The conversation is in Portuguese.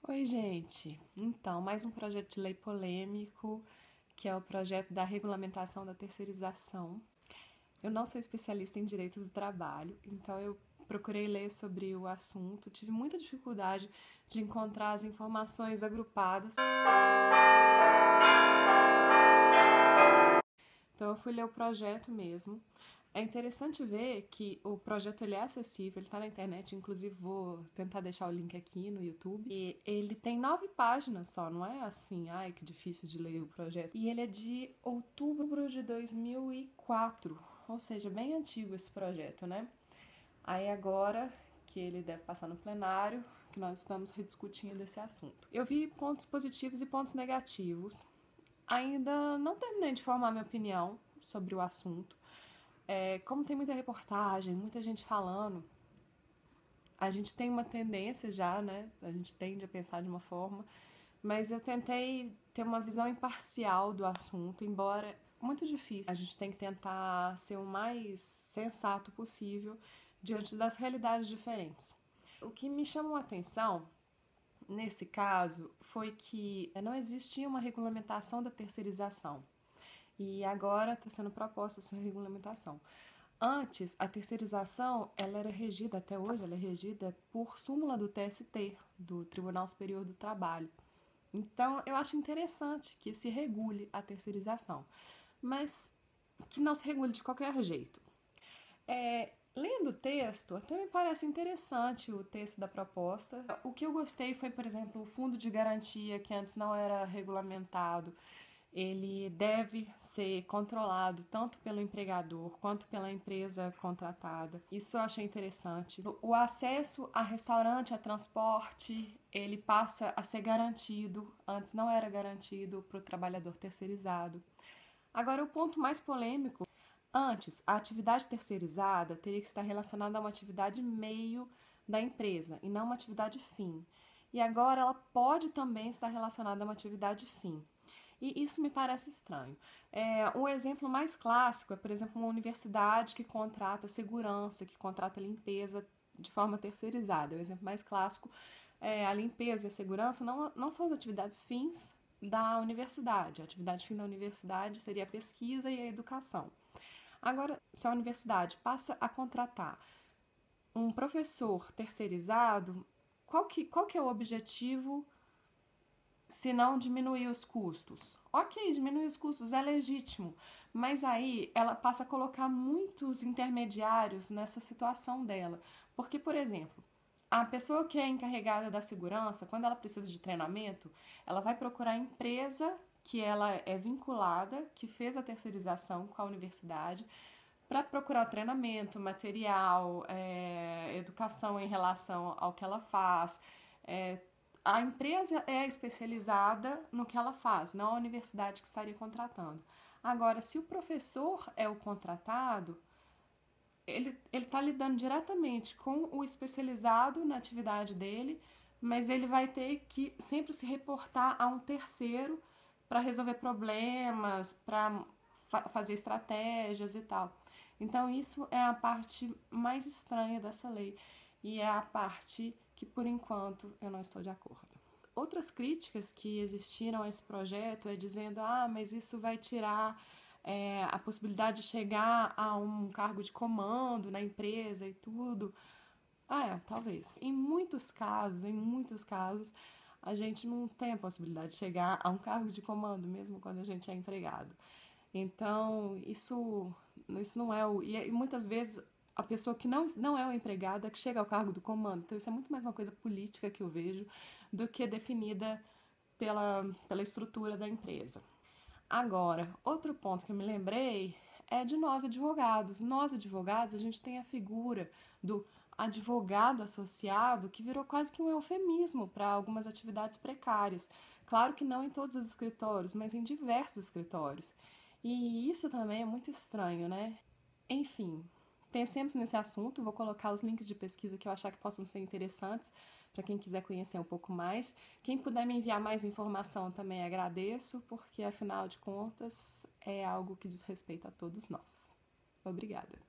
Oi, gente! Então, mais um projeto de lei polêmico, que é o projeto da regulamentação da terceirização. Eu não sou especialista em direito do trabalho, então eu procurei ler sobre o assunto, tive muita dificuldade de encontrar as informações agrupadas. Então eu fui ler o projeto mesmo. É interessante ver que o projeto ele é acessível, ele está na internet, inclusive vou tentar deixar o link aqui no YouTube. E ele tem 9 páginas só, não é assim, ai que difícil de ler o projeto. E ele é de outubro de 2004, ou seja, bem antigo esse projeto, né? Aí agora que ele deve passar no plenário, que nós estamos rediscutindo esse assunto. Eu vi pontos positivos e pontos negativos. Ainda não terminei de formar minha opinião sobre o assunto. Como tem muita reportagem, muita gente falando, a gente tem uma tendência já, né? A gente tende a pensar de uma forma, mas eu tentei ter uma visão imparcial do assunto, embora muito difícil. A gente tem que tentar ser o mais sensato possível diante das realidades diferentes. O que me chamou a atenção nesse caso foi que não existia uma regulamentação da terceirização. E agora está sendo proposta essa regulamentação. Antes, a terceirização, ela era regida, até hoje, ela é regida por súmula do TST, do Tribunal Superior do Trabalho. Então, eu acho interessante que se regule a terceirização, mas que não se regule de qualquer jeito. Lendo o texto, até me parece interessante o texto da proposta. O que eu gostei foi, por exemplo, o fundo de garantia, que antes não era regulamentado. Ele deve ser controlado tanto pelo empregador quanto pela empresa contratada. Isso eu achei interessante. O acesso a restaurante, a transporte, ele passa a ser garantido. Antes não era garantido para o trabalhador terceirizado. Agora, o ponto mais polêmico. Antes, a atividade terceirizada teria que estar relacionada a uma atividade meio da empresa e não uma atividade fim. E agora ela pode também estar relacionada a uma atividade fim. E isso me parece estranho. Um exemplo mais clássico é, por exemplo, uma universidade que contrata segurança, que contrata limpeza de forma terceirizada. O exemplo mais clássico é a limpeza e a segurança não são as atividades fins da universidade. A atividade fim da universidade seria a pesquisa e a educação. Agora, se a universidade passa a contratar um professor terceirizado, qual que é o objetivo se não diminuir os custos? Ok, diminuir os custos é legítimo, mas aí ela passa a colocar muitos intermediários nessa situação dela. Porque, por exemplo, a pessoa que é encarregada da segurança, quando ela precisa de treinamento, ela vai procurar a empresa que ela é vinculada, que fez a terceirização com a universidade, para procurar treinamento, material, educação em relação ao que ela faz. A empresa é especializada no que ela faz, não a universidade que estaria contratando. Agora, se o professor é o contratado, ele está lidando diretamente com o especializado na atividade dele, mas ele vai ter que sempre se reportar a um terceiro para resolver problemas, para fazer estratégias e tal. Então, isso é a parte mais estranha dessa lei e é a parte que, por enquanto, eu não estou de acordo. Outras críticas que existiram a esse projeto é dizendo, mas isso vai tirar a possibilidade de chegar a um cargo de comando na empresa e tudo. Talvez. Em muitos casos, a gente não tem a possibilidade de chegar a um cargo de comando, mesmo quando a gente é empregado. Então, isso não é o... E muitas vezes a pessoa que não é o empregado é que chega ao cargo do comando. Então, isso é muito mais uma coisa política que eu vejo do que definida pela estrutura da empresa. Agora, outro ponto que eu me lembrei é de nós advogados. Nós advogados, a gente tem a figura do advogado associado que virou quase que um eufemismo para algumas atividades precárias. Claro que não em todos os escritórios, mas em diversos escritórios. E isso também é muito estranho, né? Enfim, pensemos nesse assunto, vou colocar os links de pesquisa que eu achar que possam ser interessantes para quem quiser conhecer um pouco mais. Quem puder me enviar mais informação também agradeço, porque afinal de contas é algo que diz respeito a todos nós. Obrigada.